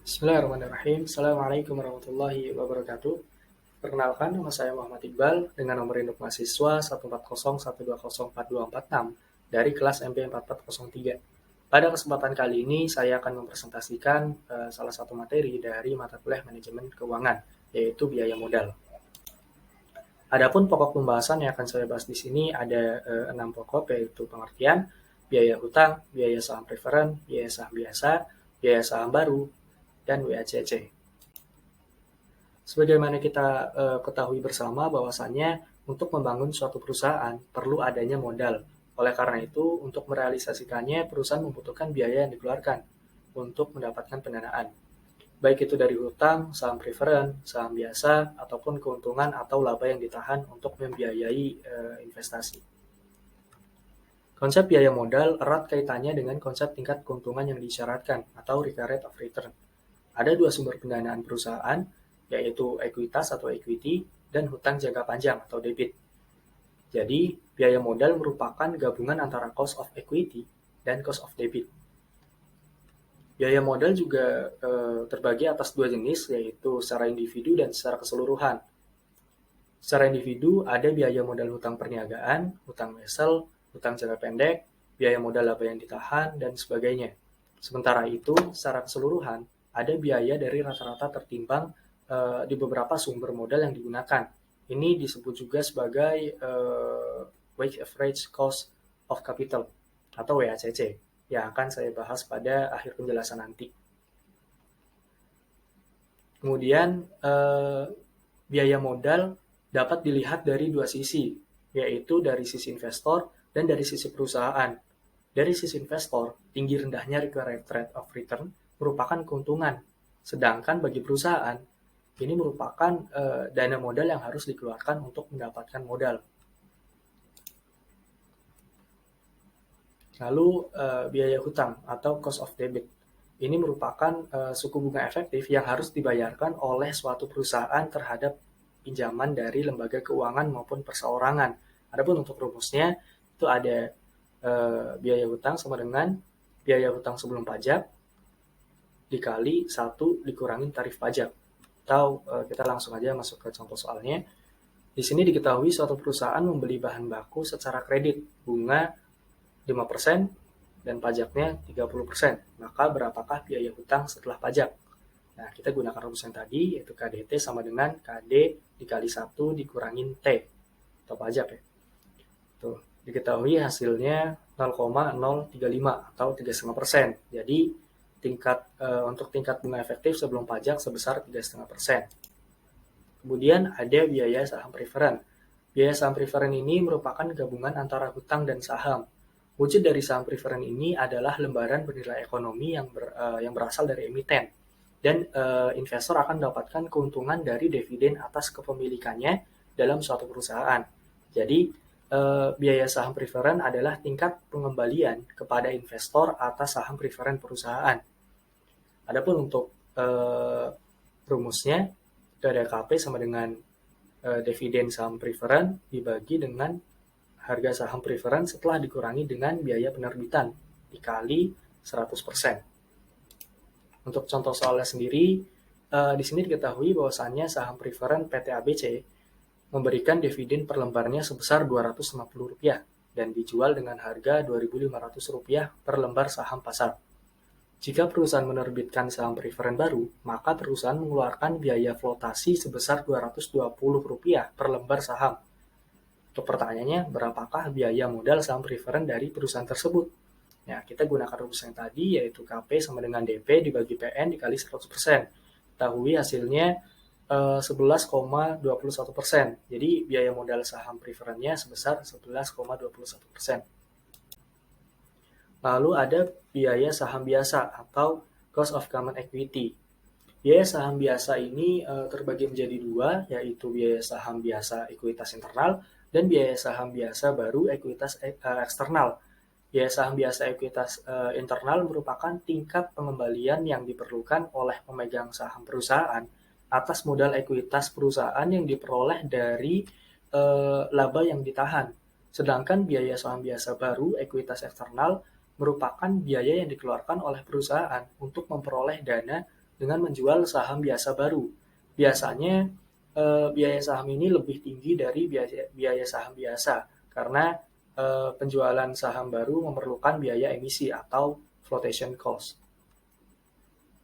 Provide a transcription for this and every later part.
Bismillahirrahmanirrahim. Assalamualaikum warahmatullahi wabarakatuh. Perkenalkan, nama saya Muhammad Iqbal dengan nomor induk mahasiswa 14012042446 dari kelas MP 4403. Pada kesempatan kali ini, saya akan mempresentasikan salah satu materi dari mata kuliah manajemen keuangan, yaitu biaya modal. Adapun pokok pembahasan yang akan saya bahas di sini ada 6 pokok, yaitu pengertian, biaya hutang, biaya saham preferen, biaya saham biasa, biaya saham baru, dan WACC. Sebagaimana kita ketahui bersama bahwasannya untuk membangun suatu perusahaan perlu adanya modal. Oleh karena itu, untuk merealisasikannya, perusahaan membutuhkan biaya yang dikeluarkan untuk mendapatkan pendanaan. Baik itu dari hutang, saham preferen, saham biasa, ataupun keuntungan atau laba yang ditahan untuk membiayai investasi. Konsep biaya modal erat kaitannya dengan konsep tingkat keuntungan yang disyaratkan atau rate of return. Ada dua sumber pendanaan perusahaan, yaitu ekuitas atau equity dan hutang jangka panjang atau debit. Jadi, biaya modal merupakan gabungan antara cost of equity dan cost of debit. Biaya modal juga terbagi atas dua jenis, yaitu secara individu dan secara keseluruhan. Secara individu ada biaya modal hutang perniagaan, hutang wesel, hutang jangka pendek, biaya modal laba yang ditahan, dan sebagainya. Sementara itu, secara keseluruhan, ada biaya dari rata-rata tertimbang di beberapa sumber modal yang digunakan. Ini disebut juga sebagai weighted average cost of capital atau WACC yang akan saya bahas pada akhir penjelasan nanti. Kemudian biaya modal dapat dilihat dari dua sisi, yaitu dari sisi investor dan dari sisi perusahaan. Dari sisi investor, tinggi rendahnya required rate of return merupakan keuntungan, sedangkan bagi perusahaan, ini merupakan dana modal yang harus dikeluarkan untuk mendapatkan modal. Lalu biaya hutang atau cost of debit. Ini merupakan suku bunga efektif yang harus dibayarkan oleh suatu perusahaan terhadap pinjaman dari lembaga keuangan maupun perseorangan. Adapun untuk rumusnya, itu ada biaya hutang sama dengan biaya hutang sebelum pajak dikali 1 dikurangi tarif pajak. Atau kita langsung aja masuk ke contoh soalnya. Di sini diketahui suatu perusahaan membeli bahan baku secara kredit, bunga 5% dan pajaknya 30%. Maka berapakah biaya hutang setelah pajak? Nah, kita gunakan rumus yang tadi, yaitu KDT sama dengan KD dikali 1 dikurangin T, atau pajak ya. Tuh, diketahui hasilnya 0,035 atau 3,5%. Jadi, untuk tingkat bunga efektif sebelum pajak sebesar 3,5%. Kemudian ada biaya saham preferen. Biaya saham preferen ini merupakan gabungan antara hutang dan saham. Wujud dari saham preferen ini adalah lembaran bernilai ekonomi yang berasal dari emiten. Dan investor akan mendapatkan keuntungan dari dividen atas kepemilikannya dalam suatu perusahaan. Jadi, biaya saham preferen adalah tingkat pengembalian kepada investor atas saham preferen perusahaan. Adapun untuk rumusnya, itu ada KP sama dengan dividen saham preferen dibagi dengan harga saham preferen setelah dikurangi dengan biaya penerbitan dikali 100%. Untuk contoh soalnya sendiri, di sini diketahui bahwasannya saham preferen PT ABC memberikan dividen per lembarnya sebesar Rp250 dan dijual dengan harga Rp2.500 per lembar saham pasar. Jika perusahaan menerbitkan saham preferen baru, maka perusahaan mengeluarkan biaya flotasi sebesar Rp220 per lembar saham. Untuk pertanyaannya, berapakah biaya modal saham preferen dari perusahaan tersebut? Nah, kita gunakan rumus yang tadi, yaitu KP sama dengan DP dibagi PN dikali 100%. Ketahui hasilnya 11,21%. Jadi, biaya modal saham preferennya sebesar 11,21%. Lalu ada biaya saham biasa atau cost of common equity. Biaya saham biasa ini terbagi menjadi dua, yaitu biaya saham biasa ekuitas internal dan biaya saham biasa baru ekuitas eksternal. Biaya saham biasa ekuitas internal merupakan tingkat pengembalian yang diperlukan oleh pemegang saham perusahaan atas modal ekuitas perusahaan yang diperoleh dari laba yang ditahan. Sedangkan biaya saham biasa baru ekuitas eksternal merupakan biaya yang dikeluarkan oleh perusahaan untuk memperoleh dana dengan menjual saham biasa baru. Biasanya biaya saham ini lebih tinggi dari biaya saham biasa karena penjualan saham baru memerlukan biaya emisi atau flotation cost.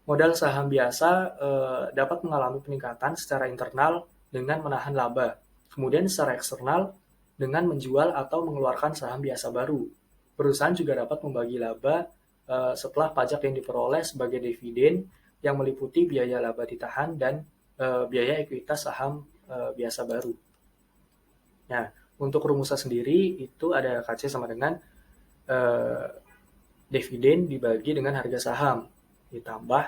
Modal saham biasa dapat mengalami peningkatan secara internal dengan menahan laba, kemudian secara eksternal dengan menjual atau mengeluarkan saham biasa baru. Perusahaan juga dapat membagi laba setelah pajak yang diperoleh sebagai dividen yang meliputi biaya laba ditahan dan biaya ekuitas saham biasa baru. Nah, untuk rumusnya sendiri itu ada KC sama dengan dividen dibagi dengan harga saham ditambah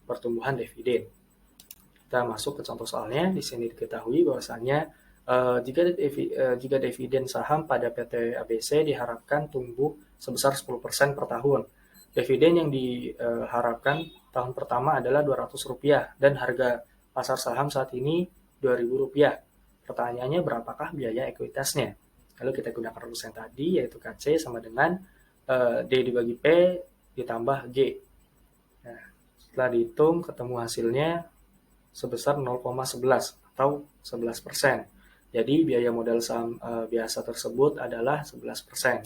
pertumbuhan dividen. Kita masuk ke contoh soalnya. Di sini diketahui bahwasannya jika dividen saham pada PT ABC diharapkan tumbuh sebesar 10% per tahun. Dividen yang diharapkan tahun pertama adalah Rp200 dan harga pasar saham saat ini Rp2.000. Pertanyaannya berapakah biaya ekuitasnya? Lalu kita gunakan rumus yang tadi yaitu KC sama dengan D dibagi P ditambah G. Nah, setelah dihitung ketemu hasilnya sebesar 0,11 atau 11%. Jadi biaya modal saham biasa tersebut adalah 11%.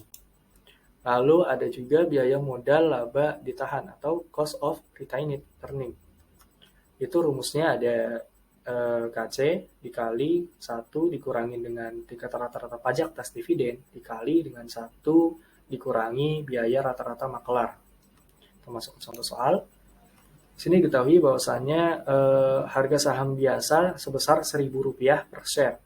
Lalu ada juga biaya modal laba ditahan atau cost of retained earning. Itu rumusnya ada KC dikali 1 dikurangi dengan tingkat rata-rata pajak atas dividen dikali dengan 1 dikurangi biaya rata-rata makelar. Kita masuk ke contoh soal. Di sini diketahui bahwasannya harga saham biasa sebesar Rp1.000 per share.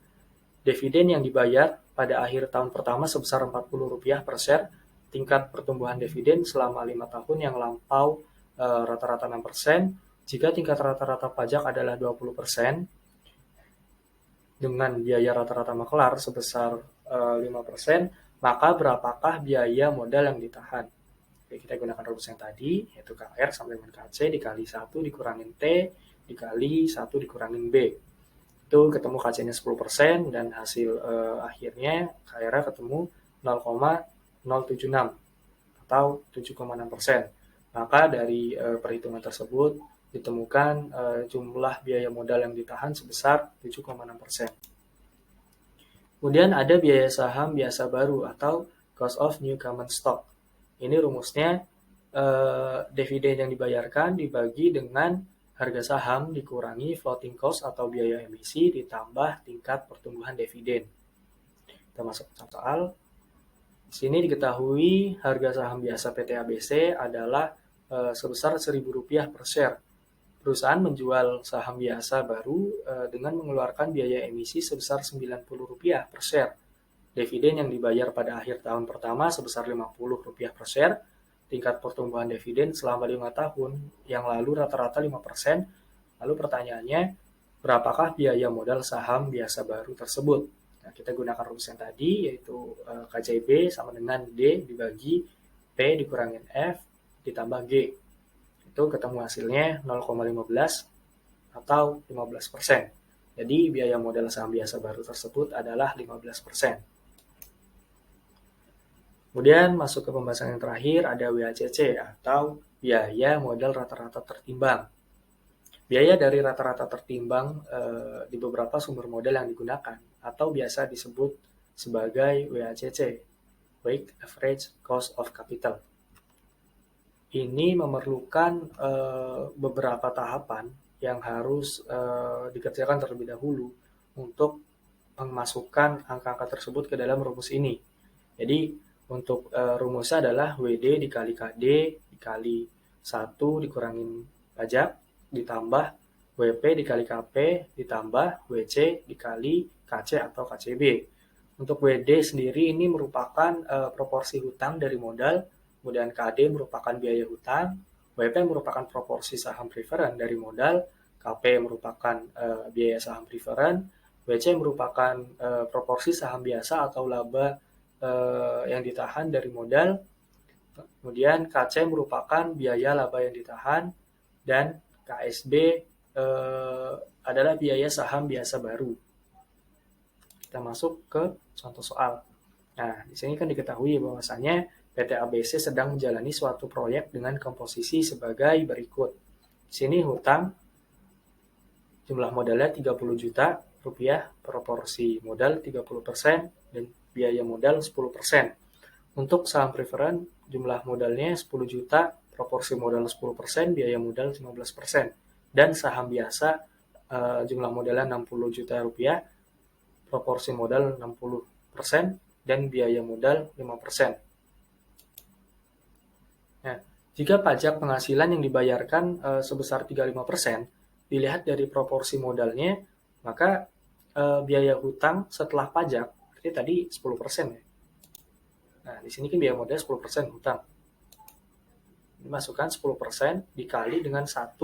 Dividen yang dibayar pada akhir tahun pertama sebesar Rp40 per share. Tingkat pertumbuhan dividen selama 5 tahun yang lampau rata-rata 6%. Jika tingkat rata-rata pajak adalah 20% dengan biaya rata-rata makelar sebesar 5%, maka berapakah biaya modal yang ditahan? Oke, kita gunakan rumus yang tadi, yaitu KR sama dengan KC dikali 1 dikurangin T dikali 1 dikurangin B. Itu ketemu KC-nya 10% dan hasil akhirnya KR ketemu 0,076 atau 7,6%. Maka dari perhitungan tersebut ditemukan jumlah biaya modal yang ditahan sebesar 7,6%. Kemudian ada biaya saham biasa baru atau cost of new common stock. Ini rumusnya dividen yang dibayarkan dibagi dengan harga saham dikurangi floating cost atau biaya emisi ditambah tingkat pertumbuhan dividen. Kita masuk ke contoh soal. Di sini diketahui harga saham biasa PT ABC adalah sebesar Rp1.000 per share. Perusahaan menjual saham biasa baru dengan mengeluarkan biaya emisi sebesar Rp90 per share. Dividen yang dibayar pada akhir tahun pertama sebesar Rp50 per share. Tingkat pertumbuhan dividen selama 5 tahun yang lalu rata-rata 5%. Lalu pertanyaannya, berapakah biaya modal saham biasa baru tersebut? Nah, kita gunakan rumus yang tadi yaitu KJB sama dengan D dibagi P dikurangin F ditambah G. Itu ketemu hasilnya 0,15 atau 15%. Jadi biaya modal saham biasa baru tersebut adalah 15%. Kemudian masuk ke pembahasan yang terakhir ada WACC atau biaya modal rata-rata tertimbang. Biaya dari rata-rata tertimbang di beberapa sumber modal yang digunakan atau biasa disebut sebagai WACC, Weighted Average Cost of Capital. Ini memerlukan beberapa tahapan yang harus dikerjakan terlebih dahulu untuk memasukkan angka-angka tersebut ke dalam rumus ini. Jadi untuk rumusnya adalah WD dikali KD dikali 1 dikurangin pajak ditambah WP dikali KP ditambah WC dikali KC atau KCB. Untuk WD sendiri ini merupakan proporsi hutang dari modal. Kemudian KD merupakan biaya hutang, WP merupakan proporsi saham preferen dari modal, KP merupakan biaya saham preferen, WC merupakan proporsi saham biasa atau laba yang ditahan dari modal, kemudian KC merupakan biaya laba yang ditahan, dan KSB adalah biaya saham biasa baru. Kita masuk ke contoh soal. Nah, di sini kan diketahui bahwasannya PT ABC sedang menjalani suatu proyek dengan komposisi sebagai berikut. Di sini hutang jumlah modalnya 30 juta rupiah, proporsi modal 30% dan biaya modal 10%. Untuk saham preferen jumlah modalnya 10 juta, proporsi modal 10%, biaya modal 15%. Dan saham biasa jumlah modalnya 60 juta rupiah, proporsi modal 60% dan biaya modal 5%. Nah, jika pajak penghasilan yang dibayarkan sebesar 35%, dilihat dari proporsi modalnya, maka biaya hutang setelah pajak, berarti tadi 10% ya. Nah, di sini kan biaya modal 10% hutang. Dimasukkan 10% dikali dengan 1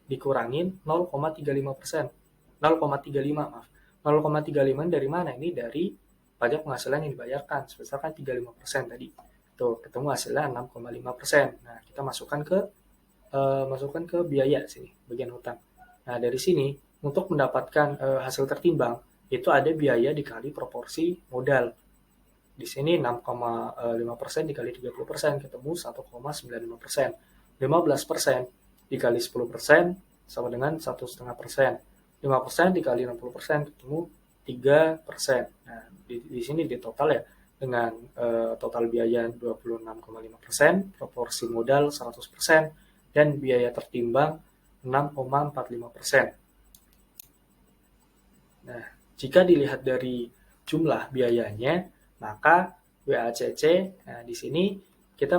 dikurangin 0,35%. 0,35 maaf. 0,35 dari mana? Ini dari pajak penghasilan yang dibayarkan sebesar kan 35% tadi. Tuh, ketemu hasilnya 6,5%. Nah, kita masukkan ke biaya sini, bagian hutang. Nah, dari sini untuk mendapatkan hasil tertimbang itu ada biaya dikali proporsi modal. Di sini 6,5% dikali 30% ketemu 1,95%. 15% dikali 10% sama dengan 1,5%. 5% dikali 60% ketemu 3%. Nah, di sini di total ya dengan total biaya 26,5%, proporsi modal 100%, dan biaya tertimbang 6,45%. Nah, jika dilihat dari jumlah biayanya, maka WACC, nah di sini kita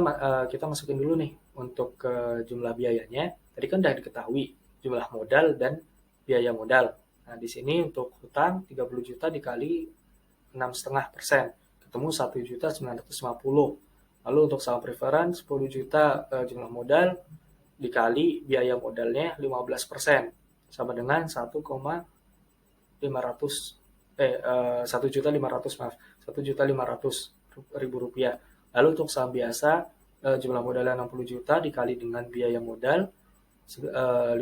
masukin dulu nih untuk ke jumlah biayanya. Tadi kan udah diketahui jumlah modal dan biaya modal. Nah, di sini untuk hutang 30 juta dikali 6,5%, ketemu 1.950. Lalu untuk saham preferen 10 juta jumlah modal dikali biaya modalnya 15%, sama dengan 1.500.000 rupiah. Lalu untuk saham biasa jumlah modalnya 60 juta dikali dengan biaya modal 5%,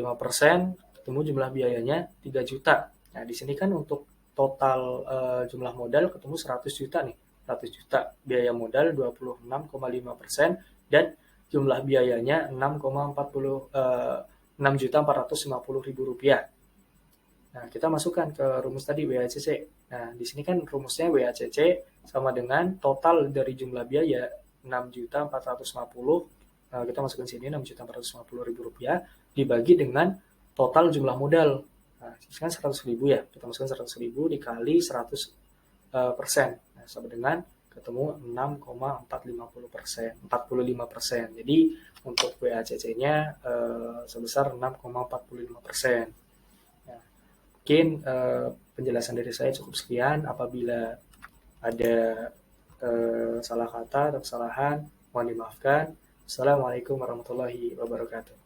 ketemu jumlah biayanya 3 juta. Nah, di sini kan untuk total jumlah modal ketemu 100 juta nih. 100 juta, biaya modal 26,5% dan jumlah biayanya 6.450.000 rupiah. Nah, kita masukkan ke rumus tadi WACC. Nah, di sini kan rumusnya WACC sama dengan total dari jumlah biaya 6.450. Nah, kita masukkan sini 6.450.000 rupiah dibagi dengan total jumlah modal. Nah, ini kan 100.000 ya. Kita masukkan 100.000 dikali 100%. Nah, sama dengan ketemu 6,45%. Jadi untuk WACC-nya sebesar 6,45%. Nah, mungkin penjelasan dari saya cukup sekian. Apabila ada salah kata atau kesalahan, mohon dimaafkan. Assalamualaikum warahmatullahi wabarakatuh.